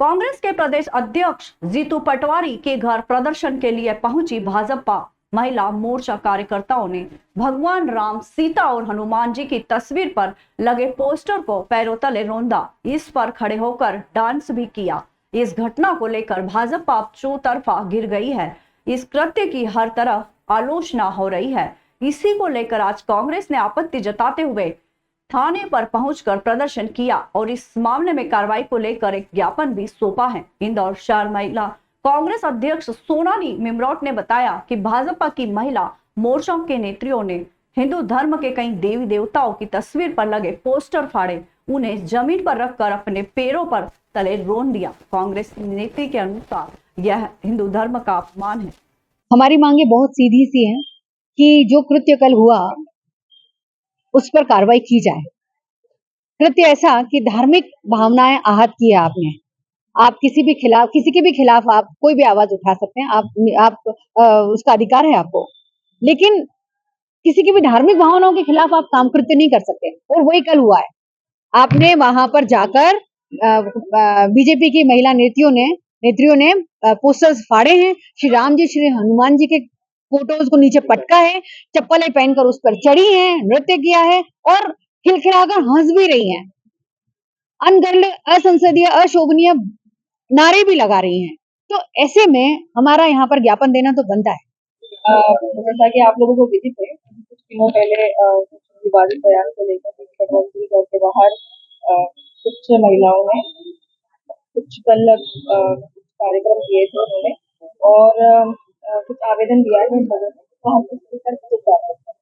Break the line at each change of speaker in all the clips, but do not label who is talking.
कांग्रेस के प्रदेश अध्यक्ष जीतू पटवारी के घर प्रदर्शन के लिए पहुंची भाजपा महिला मोर्चा कार्यकर्ताओं ने भगवान राम, सीता और हनुमान जी की तस्वीर पर लगे पोस्टर को पैरों तले रौंदा। इस पर खड़े होकर डांस भी किया। इस घटना को लेकर भाजपा चौतरफा गिर गई है। इस कृत्य की हर तरफ आलोचना हो रही है। इसी को लेकर आज कांग्रेस ने आपत्ति जताते हुए थाने पर पहुंचकर प्रदर्शन किया और इस मामले में कार्रवाई को लेकर एक ज्ञापन भी सौंपा है। इंदौर शहर महिला कांग्रेस अध्यक्ष सोनाली मिमरोट ने बताया कि भाजपा की महिला मोर्चाओं के नेत्रियों ने हिंदू धर्म के कई देवी देवताओं की तस्वीर पर लगे पोस्टर फाड़े, उन्हें जमीन पर रखकर अपने पैरों पर तले रौंद दिया। कांग्रेस नेत्री के अनुसार यह हिंदू धर्म का अपमान है।
हमारी मांगे बहुत सीधी सी हैं कि जो कृत्य कल हुआ उस पर कार्रवाई की जाए। कृत्य ऐसा कि धार्मिक भावनाएं आहत की है आपने। आप किसी के भी खिलाफ आप कोई भी आवाज उठा सकते हैं। आप उसका अधिकार है आपको, लेकिन किसी की भी धार्मिक भावनाओं के खिलाफ आप काम कृत्य नहीं कर सकते। और वही कल हुआ है। आपने वहां पर जाकर बीजेपी की महिला नेत्रियों ने पोस्टर्स फाड़े हैं। श्री राम जी, श्री हनुमान जी के फोटोज को नीचे पटका है, चप्पलें पहनकर उस पर चढ़ी हैं, नृत्य किया है और खिलखिलाकर हंस भी रही हैं। अनगढ़, असंसदीय, अशोभनीय नारे भी लगा रही हैं। तो ऐसे में हमारा यहाँ पर ज्ञापन देना तो बनता है।
जैसा कि आप लोगों को विदित है, कुछ दिनों पहले कुछ विवादित बयान को लेकर पटवारी घर के बाहर कुछ महिलाओं ने कुछ कार्यक्रम किए थे उन्होंने, और कुछ आवेदन दिया है इन लोगों ने, तो हम इसके ऊपर कुछ बात करते हैं।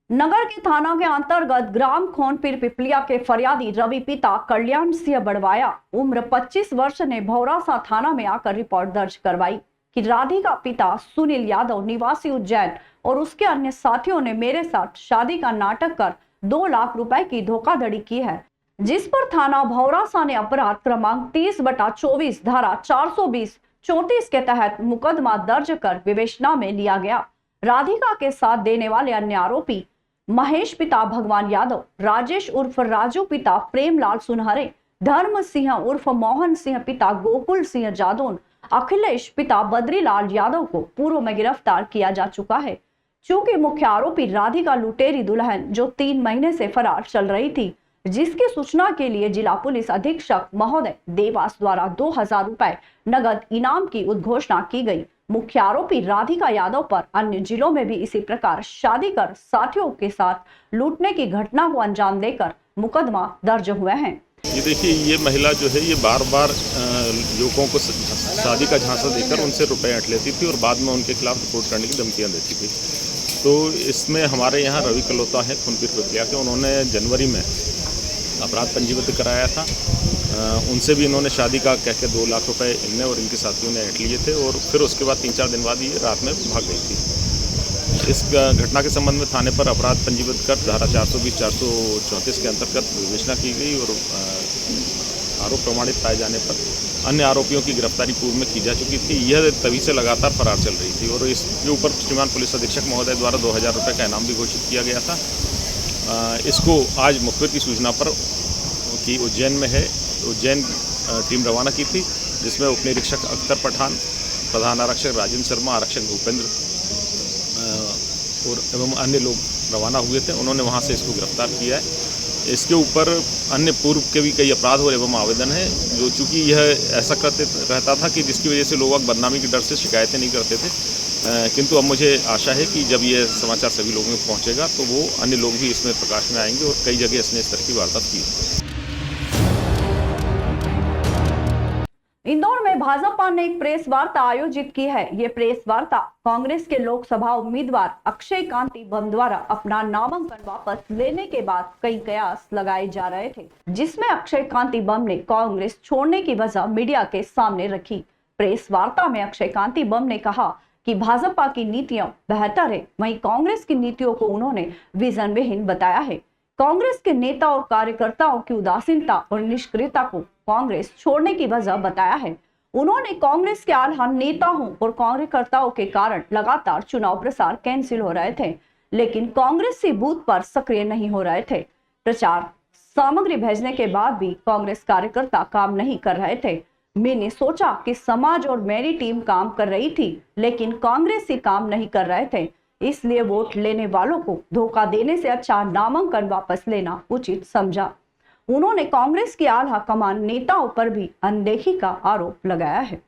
नगर के थाना के अंतर्गत ग्राम खोनपीर पिपलिया के फरियादी रवि पिता कल्याण सिंह बड़वाया उम्र 25 वर्ष ने भौरासा थाना में आकर रिपोर्ट दर्ज करवाई कि राधिका पिता सुनील यादव निवासी उज्जैन और उसके अन्य साथियों ने मेरे साथ शादी का नाटक कर 2 लाख रुपए की धोखाधड़ी की है, जिस पर थाना भौरासा ने अपराध क्रमांक 30/24 धारा 420-34 के तहत मुकदमा दर्ज कर विवेचना में लिया गया। राधिका के साथ देने वाले अन्य आरोपी महेश पिता भगवान यादव, राजेश उर्फ राजू पिता प्रेमलाल सुनहरे, धर्म सिंह उर्फ मोहन सिंह पिता गोकुल सिंह जादौन, अखिलेश पिता बद्रीलाल यादव को पूर्व में गिरफ्तार किया जा चुका है। चूंकि मुख्य आरोपी राधिका लुटेरी दुल्हन जो 3 महीने से फरार चल रही थी, जिसकी सूचना के लिए जिला पुलिस अधीक्षक महोदय देवास द्वारा 2000 रुपए नगद इनाम की उद्घोषणा की गई। मुख्य आरोपी राधिका यादव पर अन्य जिलों में भी इसी प्रकार शादी कर साथियों के साथ लूटने की घटना को अंजाम देकर मुकदमा दर्ज हुए हैं।
ये देखिए, ये महिला जो है ये बार बार युवकों को शादी का झांसा देकर उनसे रुपए ऐंठ लेती थी और बाद में उनके खिलाफ रिपोर्ट करने की धमकियां देती थी। तो इसमें हमारे यहाँ रवि कलोता है खोनपीर पिपलिया के, उन्होंने जनवरी में अपराध पंजीबद्ध कराया था। उनसे भी इन्होंने शादी का कह के 2 लाख रुपए इनने और इनके साथियों ने ऐंठ लिए थे और फिर उसके बाद 3-4 दिन बाद ये रात में भाग गई थी। इस घटना के संबंध में थाने पर अपराध पंजीबद्ध कर धारा 420-434 के अंतर्गत विवेचना की गई और आरोप प्रमाणित पाए जाने पर अन्य आरोपियों की गिरफ्तारी पूर्व में की जा चुकी थी। यह तभी से लगातार फरार चल रही थी और इसके ऊपर श्रीमान पुलिस अधीक्षक महोदय द्वारा 2000 रुपये का इनाम भी घोषित किया गया था। इसको आज मुखबिर की सूचना पर कि उज्जैन में है, उज्जैन टीम रवाना की थी, जिसमें उप निरीक्षक अख्तर पठान, प्रधान आरक्षक राजेंद्र शर्मा, आरक्षक भूपेंद्र और एवं अन्य लोग रवाना हुए थे। उन्होंने वहां से इसको गिरफ्तार किया है। इसके ऊपर अन्य पूर्व के भी कई अपराध और एवं आवेदन है, जो चूँकि यह ऐसा करते रहता था कि जिसकी वजह से लोग बदनामी के डर से शिकायतें नहीं करते थे। किंतु अब मुझे आशा है कि जब ये समाचार सभी लोगों में पहुँचेगा तो वो अन्य लोग भी इसमें प्रकाश में आएंगे और कई जगह इसने इस तरह की वारदात की।
इंदौर में भाजपा ने एक प्रेस वार्ता आयोजित की है। ये प्रेस वार्ता कांग्रेस के लोकसभा उम्मीदवार अक्षय कांति बम द्वारा अपना नामांकन वापस लेने के बाद कई कयास लगाए जा रहे थे, जिसमें अक्षय कांति बम ने कांग्रेस छोड़ने की वजह मीडिया के सामने रखी। प्रेस वार्ता में अक्षय कांति बम ने कहा कि भाजपा की नीतियां बेहतर है, वहीं कांग्रेस की नीतियों को उन्होंने विजन विहीन बताया है। कांग्रेस के नेता और कार्यकर्ताओं की उदासीनता और निष्क्रियता को कांग्रेस छोड़ने की वजह बताया है। उन्होंने कांग्रेस के आला नेताओं और कार्यकर्ताओं के कारण लगातार चुनाव प्रचार कैंसिल हो रहे थे, लेकिन कांग्रेसी बूथ पर सक्रिय नहीं हो रहे थे। प्रचार सामग्री भेजने के बाद भी कांग्रेस कार्यकर्ता काम नहीं कर रहे थे। मैंने सोचा कि समाज और मेरी टीम काम कर रही थी, लेकिन कांग्रेस ही काम नहीं कर रहे थे, इसलिए वोट लेने वालों को धोखा देने से अच्छा नामांकन वापस लेना उचित समझा। उन्होंने कांग्रेस की आला कमान नेताओं पर भी अनदेखी का आरोप लगाया है।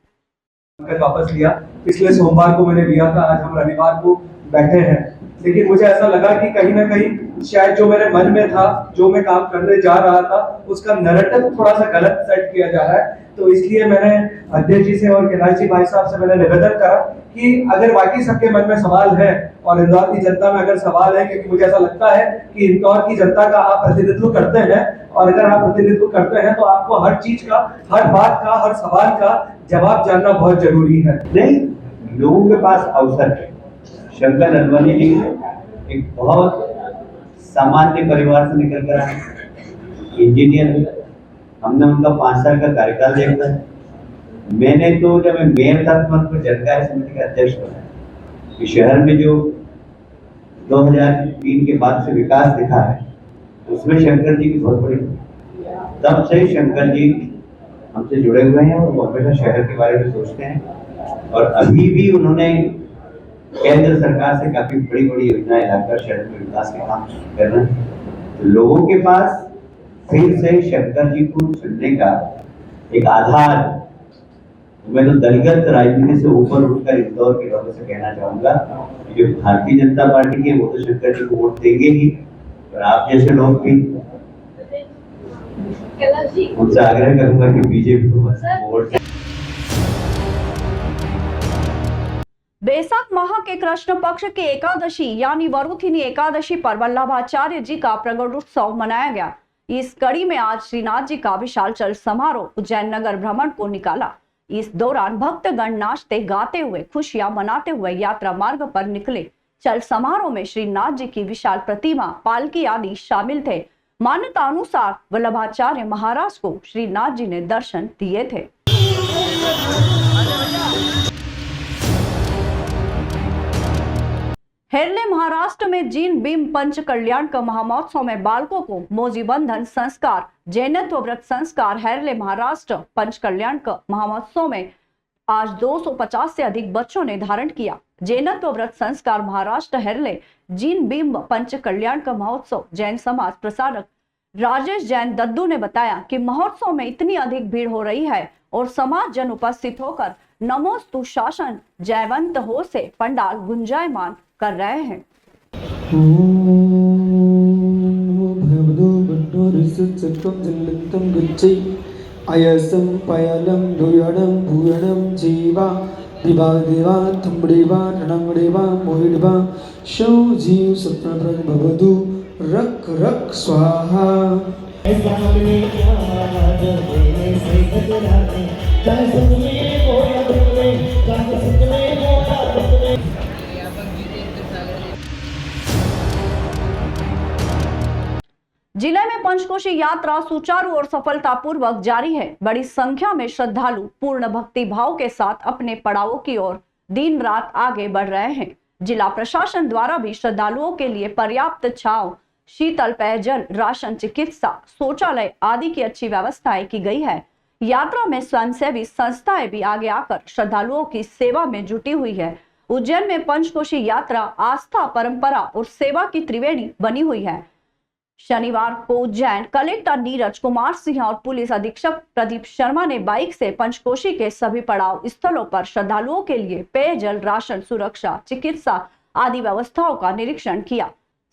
वापस लिया, पिछले सोमवार को मैंने लिया था, आज हम रविवार को बैठे हैं, लेकिन मुझे ऐसा लगा कि कहीं ना कहीं शायद जो मेरे मन में था, जो मैं काम करने जा रहा था, उसका नैरेटिव थोड़ा सा गलत सेट किया जा रहा है। तो इसलिए मैंने अध्यक्ष जी से और कैलाश जी भाई साहब से मैंने निवेदन करा कि अगर वाकई सबके मन में सवाल है और इंदौर की जनता में अगर सवाल है, क्योंकि मुझे ऐसा लगता है कि इंदौर की जनता का आप प्रतिनिधित्व करते हैं, और अगर आप प्रतिनिधित्व करते हैं तो आपको हर चीज का, हर बात का, हर सवाल का जवाब जानना बहुत जरूरी है।
नहीं, लोगों के पास अवसर है। शंकर अडवाणी जी एक बहुत सामान्य परिवार से निकल कर आए, इंजीनियर। हमने उनका 5 साल का कार्यकाल देखा है। मैंने तो जब मैं मेयर था तो मैं जनकार्य समिति का अध्यक्ष बना कि शहर में जो 2003 के बाद से विकास दिखा है उसमें शंकर जी की बहुत बड़ी, तब से शंकर जी हमसे जुड़े हुए हैं और वो हमेशा शहर के बारे में सोचते हैं। और अभी भी उन्होंने केंद्र सरकार से काफी बड़ी बड़ी योजनाएं लाकर शहर में विकास के काम कर रहे हैं। तो लोगों के पास फिर से शंकर जी को चुनने का एक आधार। मैं तो दलगत राजनीति से ऊपर उठकर इंदौर के लोगों से कहना चाहूंगा कि जो भारतीय जनता पार्टी के वो तो शंकर जी को वोट देंगे ही, और आप जैसे लोग भी उनसे आग्रह करूंगा कि बीजेपी को वोट।
बैसाख माह के कृष्ण पक्ष की एकादशी यानी वरुथिनी एकादशी पर वल्लभाचार्य जी का प्रगट उत्सव मनाया गया। इस कड़ी में आज श्रीनाथ जी का विशाल चल समारोह उज्जैन नगर भ्रमण को निकाला। इस दौरान भक्तगण नाचते गाते हुए खुशियां मनाते हुए यात्रा मार्ग पर निकले। चल समारोह में श्रीनाथ जी की विशाल प्रतिमा, पालकी आदि शामिल थे। मान्यता अनुसार वल्लभाचार्य महाराज को श्रीनाथ जी ने दर्शन दिए थे। हेरले महाराष्ट्र में जीन भीम पंच कल्याण का महामहोत्सव में बालकों को मौजी बंधन संस्कार, जैनत्व व्रत संस्कार। हेरले महाराष्ट्र पंच कल्याण का महामहोत्सव में आज 250 से अधिक बच्चों ने धारण किया जैनत्व व्रत संस्कार। महाराष्ट्र हेरले जीन भीम पंच कल्याण का महोत्सव। जैन समाज प्रसारक राजेश जैन दद्दू ने बताया कि महोत्सव में इतनी अधिक भीड़ हो रही है और समाज जन उपस्थित होकर नमोस्तु शासन जयवंत हो से पंडाल गुंजायमान कर रहे हैं।
अयसं पयलं दुयणं भूयणं जीवा दिवा देवा थंबड़ेवा रणंगड़ेवा मोहिड़वा शौ जीव सप्नप्रद भवतु रक रक स्वाहा।
जिले में पंचकोशी यात्रा सुचारू और सफलतापूर्वक जारी है। बड़ी संख्या में श्रद्धालु पूर्ण भक्ति भाव के साथ अपने पड़ावों की ओर दिन रात आगे बढ़ रहे हैं। जिला प्रशासन द्वारा भी श्रद्धालुओं के लिए पर्याप्त छांव, शीतल पेयजल, राशन, चिकित्सा, शौचालय आदि की अच्छी व्यवस्थाएं की गई है। यात्रा में स्वयंसेवी संस्थाएं भी आगे आकर श्रद्धालुओं की सेवा में जुटी हुई है। उज्जैन में पंचकोशी यात्रा आस्था, परंपरा और सेवा की त्रिवेणी बनी हुई है। शनिवार को उज्जैन कलेक्टर नीरज कुमार सिंह और पुलिस अधीक्षक प्रदीप शर्मा ने बाइक से पंचकोशी के सभी पड़ाव स्थलों पर श्रद्धालुओं के लिए पेयजल, राशन, सुरक्षा, चिकित्सा आदि व्यवस्थाओं का निरीक्षण किया।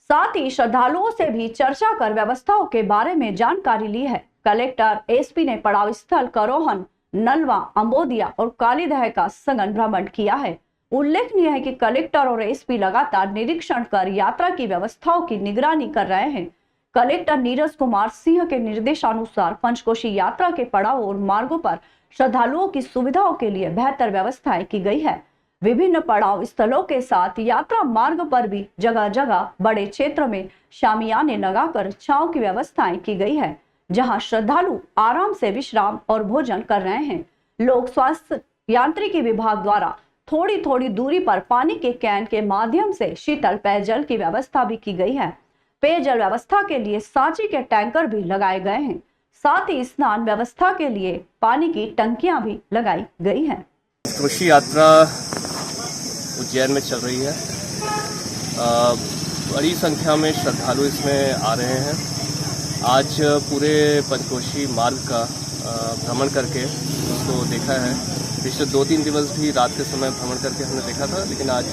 साथ ही श्रद्धालुओं से भी चर्चा कर व्यवस्थाओं के बारे में जानकारी ली है। कलेक्टर, एसपी ने पड़ाव स्थल करोहन, नलवा, अंबोदिया और कालीदह का सघन भ्रमण किया है। उल्लेखनीय है कि कलेक्टर और एसपी लगातार निरीक्षण कर यात्रा की व्यवस्थाओं की निगरानी कर रहे हैं। कलेक्टर नीरज कुमार सिंह के निर्देशानुसार पंचकोशी यात्रा के पड़ाव और मार्गों पर श्रद्धालुओं की सुविधाओं के लिए बेहतर व्यवस्थाएं की गई है। विभिन्न पड़ाव स्थलों के साथ यात्रा मार्ग पर भी जगह जगह बड़े क्षेत्र में शामियाने लगाकर छांव की व्यवस्थाएं की गई है, जहां श्रद्धालु आराम से विश्राम और भोजन कर रहे हैं। लोक स्वास्थ्य यांत्रिकी विभाग द्वारा थोड़ी थोड़ी दूरी पर पानी के कैन के माध्यम से शीतल पेयजल की व्यवस्था भी की गई है। पेयजल व्यवस्था के लिए सांची के टैंकर भी लगाए गए हैं। साथ ही स्नान व्यवस्था के लिए पानी की टंकियां भी लगाई गई हैं।
पंचकोशी यात्रा उज्जैन में चल रही है। बड़ी संख्या में श्रद्धालु इसमें आ रहे हैं। आज पूरे पंचकोशी मार्ग का भ्रमण करके उसको देखा है। पिछले 2-3 दिवस भी रात के समय भ्रमण करके हमने देखा था, लेकिन आज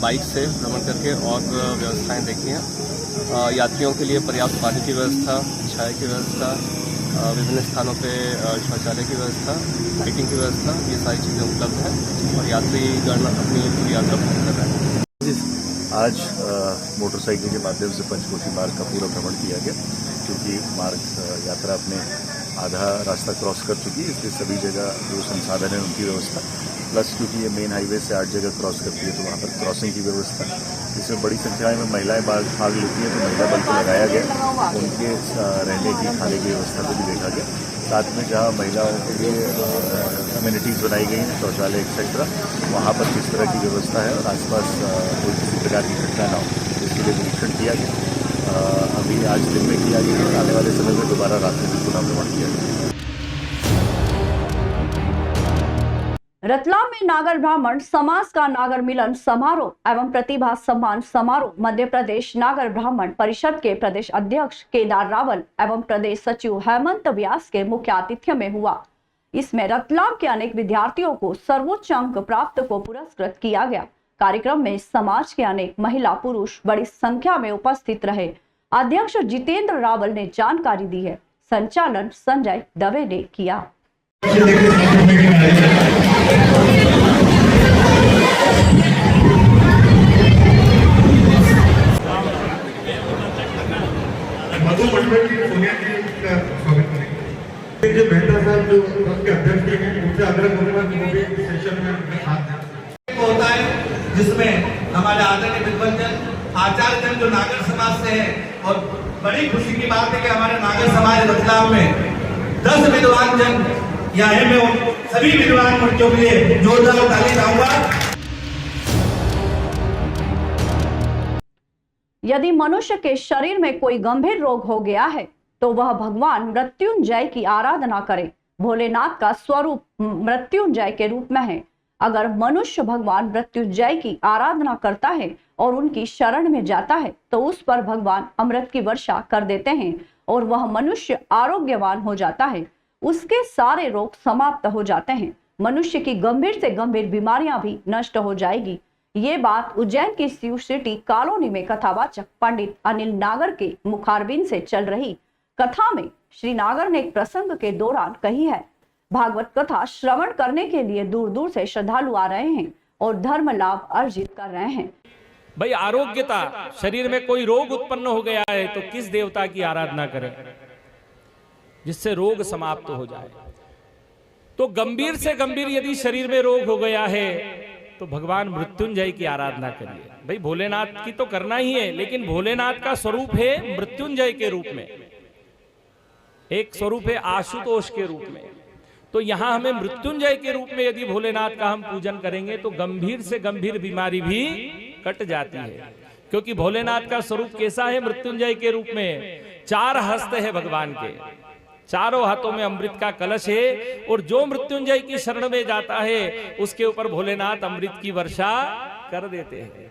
बाइक से भ्रमण करके और व्यवस्थाएं देखी हैं। यात्रियों के लिए पर्याप्त पानी की व्यवस्था, छाया की व्यवस्था, विभिन्न स्थानों पे शौचालय की व्यवस्था, लाइटिंग की व्यवस्था, ये सारी चीज़ें उपलब्ध हैं और यात्रीगण अपनी पूरी यात्रा पूरी कर रहे हैं।
आज मोटरसाइकिल के माध्यम से पंचकोशी मार्ग का पूरा भ्रमण किया गया, क्योंकि मार्ग यात्रा अपने आधा रास्ता क्रॉस कर चुकी है, इसलिए सभी जगह जो संसाधन है उनकी व्यवस्था, प्लस क्योंकि ये मेन हाईवे से 8 जगह क्रॉस करती है तो वहाँ पर क्रॉसिंग की व्यवस्था, इसमें बड़ी संख्या में महिलाएं भाग लेती हैं तो महिला बल को लगाया गया, उनके रहने की खाने की व्यवस्था को भी देखा गया। साथ में जहाँ महिलाओं के लिए अम्यूनिटीज़ बनाई गई हैं, शौचालय एक्सेट्रा, वहाँ पर किस तरह की व्यवस्था है और आसपास कोई किसी प्रकार की घटना ना हो, इसके लिए निरीक्षण किया गया। अभी आज दिन में किया गया और आने वाले समय में दोबारा रात में भी पुनः भ्रमण किया गया।
रतलाम में नागर ब्राह्मण समाज का नागर मिलन समारोह एवं प्रतिभा सम्मान समारोह मध्य प्रदेश नागर ब्राह्मण परिषद के प्रदेश अध्यक्ष केदार रावल एवं प्रदेश सचिव हेमंत व्यास के मुख्य आतिथ्य में हुआ। इसमें रतलाम के अनेक विद्यार्थियों को सर्वोच्च अंक प्राप्त को पुरस्कृत किया गया। कार्यक्रम में समाज के अनेक महिला पुरुष बड़ी संख्या में उपस्थित रहे। अध्यक्ष जितेंद्र रावल ने जानकारी दी है। संचालन संजय दवे ने किया।
जो मेहता साहब जो उसके अध्यक्ष हैं उनसे आग्रह करूंगा कि वो भी सेशन में अपने साथ दें।
होता है जिसमें हमारे आदरणीय विद्वजन आचार्य जन जो नागर समाज से है, और बड़ी खुशी की बात है कि हमारे नागर समाज रतलाम में 10 विद्वान जन यहाँ है। मैं उन सभी विद्वान बच्चों के लिए जोरदार ताली चाहूंगा।
यदि मनुष्य के शरीर में कोई गंभीर रोग हो गया है तो वह भगवान मृत्युंजय की आराधना करे। भोलेनाथ का स्वरूप मृत्युंजय के रूप में है। अगर मनुष्य भगवान मृत्युंजय की आराधना करता है और उनकी शरण में जाता है तो उस पर भगवान अमृत की वर्षा कर देते हैं और वह मनुष्य आरोग्यवान हो जाता है। उसके सारे रोग समाप्त हो जाते हैं। मनुष्य की गंभीर से गंभीर बीमारियां भी नष्ट हो जाएगी। ये बात उज्जैन की शिव सिटी कॉलोनी में कथावाचक पंडित अनिल नागर के मुखारबिन से चल रही कथा में श्री नागर ने एक प्रसंग के दौरान कही है। भागवत कथा श्रवण करने के लिए दूर दूर से श्रद्धालु आ रहे हैं और धर्म लाभ अर्जित कर रहे हैं।
भाई आरोग्यता, शरीर में कोई रोग उत्पन्न हो गया है तो किस देवता की आराधना करें जिससे रोग समाप्त हो जाए। तो गंभीर से गंभीर यदि शरीर में रोग हो गया है तो भगवान मृत्युंजय की आराधना करिए। भाई भोलेनाथ की तो करना ही है, लेकिन भोलेनाथ का स्वरूप है मृत्युंजय के रूप में, एक स्वरूप है आशुतोष के रूप में। तो यहां हमें मृत्युंजय के रूप में यदि भोलेनाथ का हम पूजन करेंगे तो गंभीर से गंभीर बीमारी भी कट जाती है। क्योंकि भोलेनाथ का स्वरूप कैसा है मृत्युंजय के रूप में? 4 हस्त है भगवान के, चारों हाथों में अमृत का कलश है और जो मृत्युंजय की शरण में जाता है उसके ऊपर भोलेनाथ अमृत की वर्षा कर देते हैं।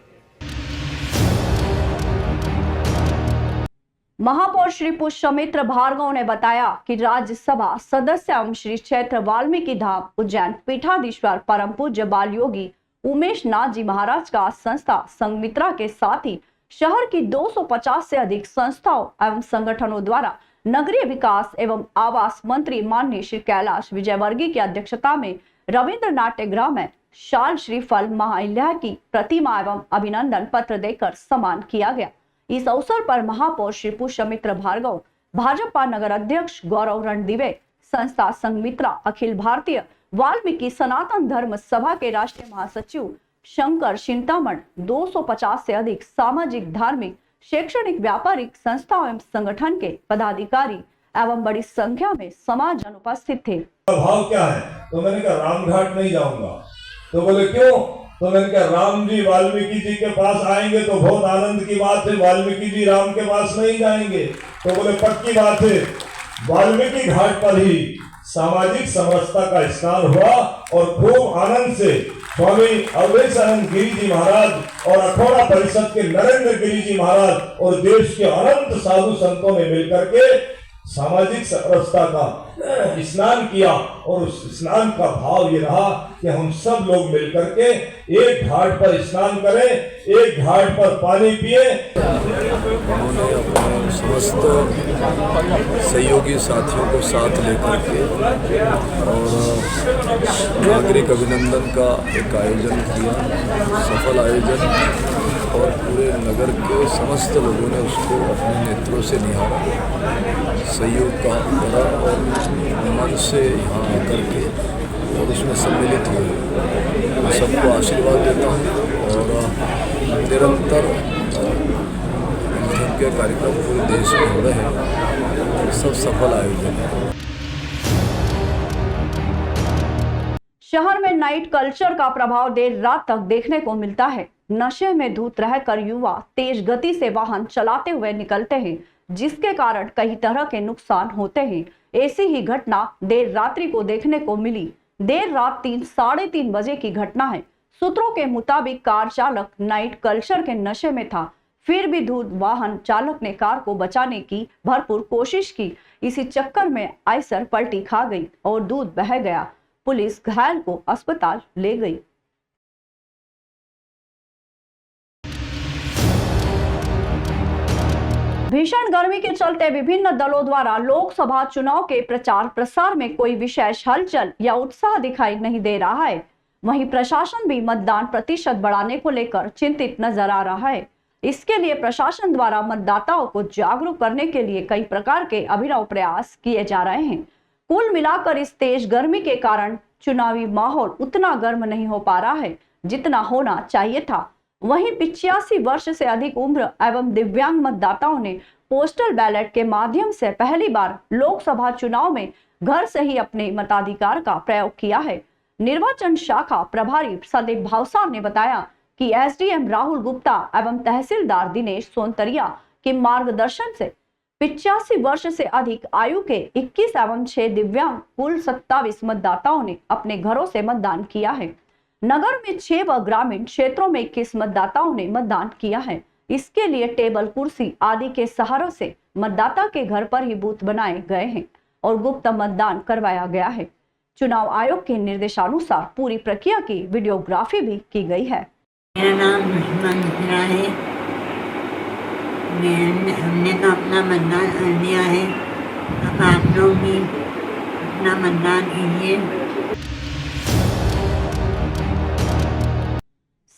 महापौर श्री पुष्यमित्र भार्गव ने बताया कि राज्यसभा सदस्य एवं श्री क्षेत्र वाल्मीकि धाम उज्जैन पीठाधीश्वर परम पूज्य बाल योगी उमेश नाथ जी महाराज का संस्था संघमित्रा के साथ ही शहर की 250 से अधिक संस्थाओं एवं संगठनों द्वारा नगरीय विकास एवं आवास मंत्री माननीय श्री कैलाश विजयवर्गीय की अध्यक्षता में रविंद्र नाट्य गृह में शाल श्रीफल महाअहिल्या की प्रतिमा एवं अभिनंदन पत्र देकर सम्मान किया गया। इस अवसर पर महापौर श्री पुष्यमित्र भार्गव, भाजपा नगर अध्यक्ष गौरव रणदिवे, संस्था संघमित्रा, अखिल भारतीय वाल्मीकि सनातन धर्म सभा के राष्ट्रीय महासचिव शंकर चिंतामण, 250 से अधिक सामाजिक, धार्मिक, शैक्षणिक, व्यापारिक संस्थाओं एवं संगठन के पदाधिकारी एवं बड़ी संख्या में समाजजन उपस्थित थे।
भाव क्या है? तो मैंने कहा रामघाट नहीं जाऊंगा। तो बोले क्यों? तो मैंने कहा राम जी वाल्मीकि जी के पास आएंगे तो बहुत आनंद की बात है, वाल्मीकि जी राम के पास नहीं जाएंगे। तो बोले पक्की बात है। वाल्मीकि घाट पर ही सामाजिक समरसता का स्नान हुआ और खूब आनंद से स्वामी अवधेशानंद गिरी जी महाराज और अखौरा परिषद के नरेंद्र गिरी जी महाराज और देश के अनंत साधु संतों ने मिलकर के सामाजिक समरसता का स्नान किया। और उस स्नान का भाव ये रहा कि हम सब लोग मिलकर के एक घाट पर स्नान करें, एक घाट पर पानी पिए।
उन्होंने अपने समस्त सहयोगी साथियों को साथ लेकर के और नागरिक अभिनंदन का एक आयोजन किया, सफल आयोजन, और पूरे नगर के समस्त लोगों ने उसको अपने नेत्रों से निहारा, सहयोग का करा और मन से यहाँ आकर के और उसमें सम्मिलित हुए। मैं सबको आशीर्वाद देता हूँ और निरंतर के कार्यक्रम पूरे देश में हो रहे हैं, सब सफल आयोजन है।
शहर में नाइट कल्चर का प्रभाव देर रात तक देखने को मिलता है। नशे में धुत रहकर युवा तेज गति से वाहन चलाते हुए निकलते हैं, जिसके कारण कई तरह के नुकसान होते हैं। ऐसी ही घटना देर रात्रि को देखने को मिली। देर रात 3-3:30 बजे की घटना है। सूत्रों के मुताबिक कार चालक नाइट कल्चर के नशे में था, फिर भी धुत वाहन चालक ने कार को बचाने की भरपूर कोशिश की। इसी चक्कर में आइसर पलटी खा गई और दूध बह गया। पुलिस घायल को अस्पताल ले गई। भीषण गर्मी के चलते विभिन्न दलों द्वारा लोकसभा चुनाव के प्रचार प्रसार में कोई विशेष हलचल या उत्साह दिखाई नहीं दे रहा है। वहीं प्रशासन भी मतदान प्रतिशत बढ़ाने को लेकर चिंतित नजर आ रहा है। इसके लिए प्रशासन द्वारा मतदाताओं को जागरूक करने के लिए कई प्रकार के अभिनव प्रयास किए जा रहे हैं। कुल मिलाकर इस तेज गर्मी के कारण चुनावी माहौल उतना गर्म नहीं हो पा रहा है जितना होना चाहिए था। वहीं 85 वर्ष से अधिक उम्र एवं दिव्यांग मतदाताओं ने पोस्टल बैलेट के माध्यम से पहली बार लोकसभा चुनाव में घर से ही अपने मताधिकार का प्रयोग किया है। निर्वाचन शाखा प्रभारी सदीप भावसार ने बताया कि एसडीएम राहुल गुप्ता एवं तहसीलदार दिनेश सोनतरिया के मार्गदर्शन से 85 वर्ष से अधिक आयु के 21 एवं 6 दिव्यांग कुल 27 मतदाताओं ने अपने घरों से मतदान किया है। नगर में 6 व ग्रामीण क्षेत्रों में 21 मतदाताओं ने मतदान किया है। इसके लिए टेबल कुर्सी आदि के सहारों से मतदाता के घर पर ही बूथ बनाए गए हैं और गुप्त मतदान करवाया गया है। चुनाव आयोग के निर्देशानुसार पूरी प्रक्रिया की वीडियोग्राफी भी की गई है।
मेरा नाम मिश्रा है। हमने तो अपना मतदान कर दिया है। अब आप लोग भी अपना मतदान कीजिए।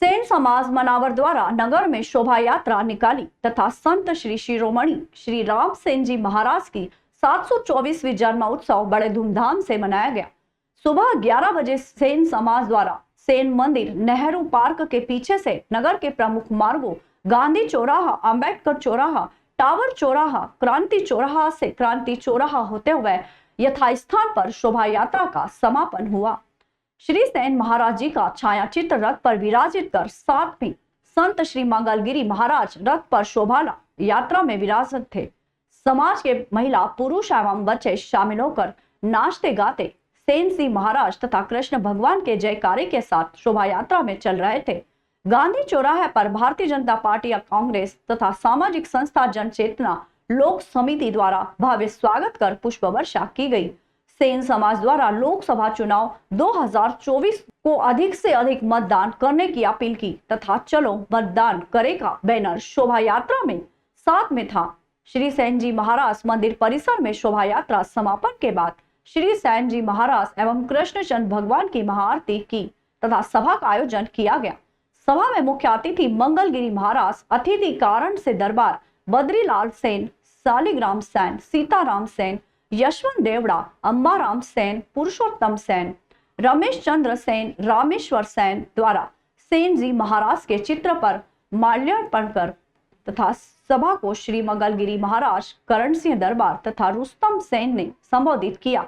सेन समाज मनावर द्वारा नगर में शोभा यात्रा निकाली तथा संत श्री शिरोमणि श्री राम सेन जी महाराज की 724वीं जन्म उत्सव बड़े धूमधाम से मनाया गया। सुबह 11 बजे सेन समाज द्वारा सेन मंदिर, नेहरू पार्क के पीछे से नगर के प्रमुख मार्गों गांधी चौराहा, अंबेडकर चौराहा, टावर चौराहा, क्रांति चौराहा से क्रांति चौराहा होते हुए यथास्थान पर शोभा यात्रा का समापन हुआ। श्री सेन महाराज जी का छायाचित्र रथ पर विराजित कर साथ में संत श्री मंगलगिरी महाराज रथ पर शोभा यात्रा में विराजत थे। समाज के महिला, पुरुष एवं बच्चे शामिल होकर नाचते गाते सेन सिंह महाराज तथा कृष्ण भगवान के जयकारे के साथ शोभा यात्रा में चल रहे थे। गांधी चौराहे पर भारतीय जनता पार्टी, कांग्रेस तथा सामाजिक संस्था जन चेतना लोक समिति द्वारा भव्य स्वागत कर पुष्प वर्षा की गई। सेन समाज द्वारा लोकसभा चुनाव 2024 को अधिक से अधिक मतदान करने की अपील की तथा चलो मतदान करेगा बैनर शोभा यात्रा में साथ में था। श्री सेन जी महाराज मंदिर परिसर में शोभा यात्रा समापन के बाद श्री सेन जी महाराज एवं कृष्णचंद भगवान की महाआरती की तथा सभा का आयोजन किया गया। सभा में मुख्य अतिथि मंगलगिरी महाराज, अतिथि कारण से दरबार बद्रीलाल सेन, शालिग्राम सेन, सीताराम सेन, यशवंत देवड़ा, अंबाराम सेन, पुरुषोत्तम सेन, रमेश चंद्र सेन, रामेश्वर सेन द्वारा सेन जी महाराज के चित्र पर माल्यार्पण कर तथा सभा को श्री मंगलगिरी महाराज, करण सिंह दरबार तथा रुस्तम सेन ने संबोधित किया।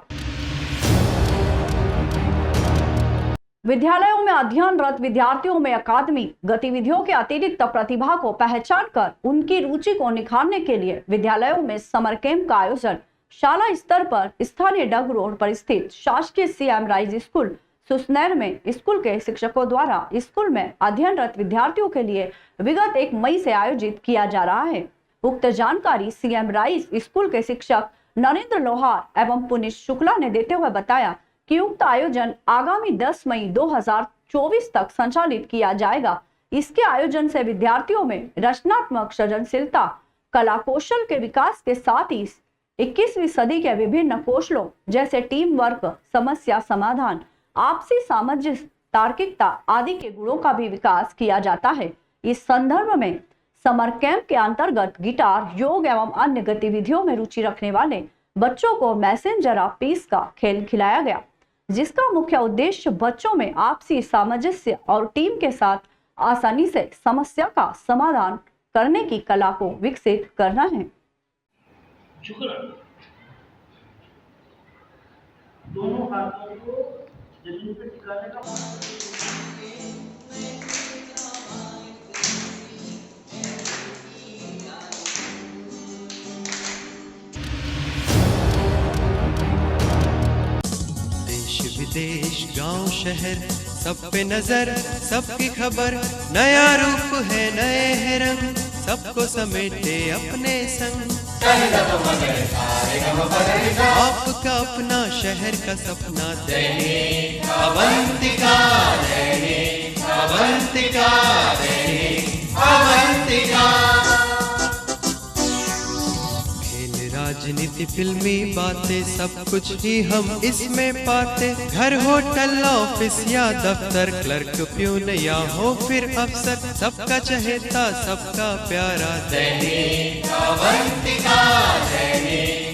विद्यालयों में अध्ययनरत विद्यार्थियों में अकादमिक गतिविधियों के अतिरिक्त प्रतिभा को पहचान कर उनकी रुचि को निखारने के लिए विद्यालयों में समर कैंप का आयोजन शाला स्तर पर स्थानीय डग रोड पर स्थित शासकीय सीएम राइज स्कूल सुसनेर में स्कूल के शिक्षकों द्वारा स्कूल में अध्ययनरत विद्यार्थियों के लिए विगत 1 मई से आयोजित किया जा रहा है। उक्त जानकारी सीएम राइज स्कूल के शिक्षक नरेंद्र लोहार एवं पुनीत शुक्ला ने देते हुए बताया कि उक्त आयोजन आगामी 10 मई 2024 तक संचालित किया जाएगा। इसके आयोजन से विद्यार्थियों में रचनात्मक सृजनशीलता, कला कौशल के विकास के साथ ही 21वीं सदी के विभिन्न कौशलों जैसे टीम वर्क, समस्या समाधान, आपसी सामंजस्य, तार्किकता आदि के गुणों का भी विकास किया जाता है। इस संदर्भ में समर कैंप के अंतर्गत गिटार, योग एवं अन्य गतिविधियों में रुचि रखने वाले बच्चों को मैसेंजर ऑफ पीस का खेल खिलाया गया, जिसका मुख्य उद्देश्य बच्चों में आपसी सामंजस्य और टीम के साथ आसानी से समस्या का समाधान करने की कला को विकसित करना है।
दोनों हाथों को जमीन पर टिकाने का
विदेश गांव शहर सब पे नजर, सबकी खबर, नया रूप है नए है रंग, सबको समेटे अपने संग। आपका अपना शहर का सपना दैनिक अवंतिका, दैनिक अवंतिका, दैनिक अवंतिका। राजनीति, फिल्मी बातें, सब कुछ ही हम इसमें पाते। घर, होटल, ऑफिस या दफ्तर, क्लर्क, प्यून या हो फिर अफसर, सबका चहेता, सबका प्यारा दैनिक अवंतिका, दैनिक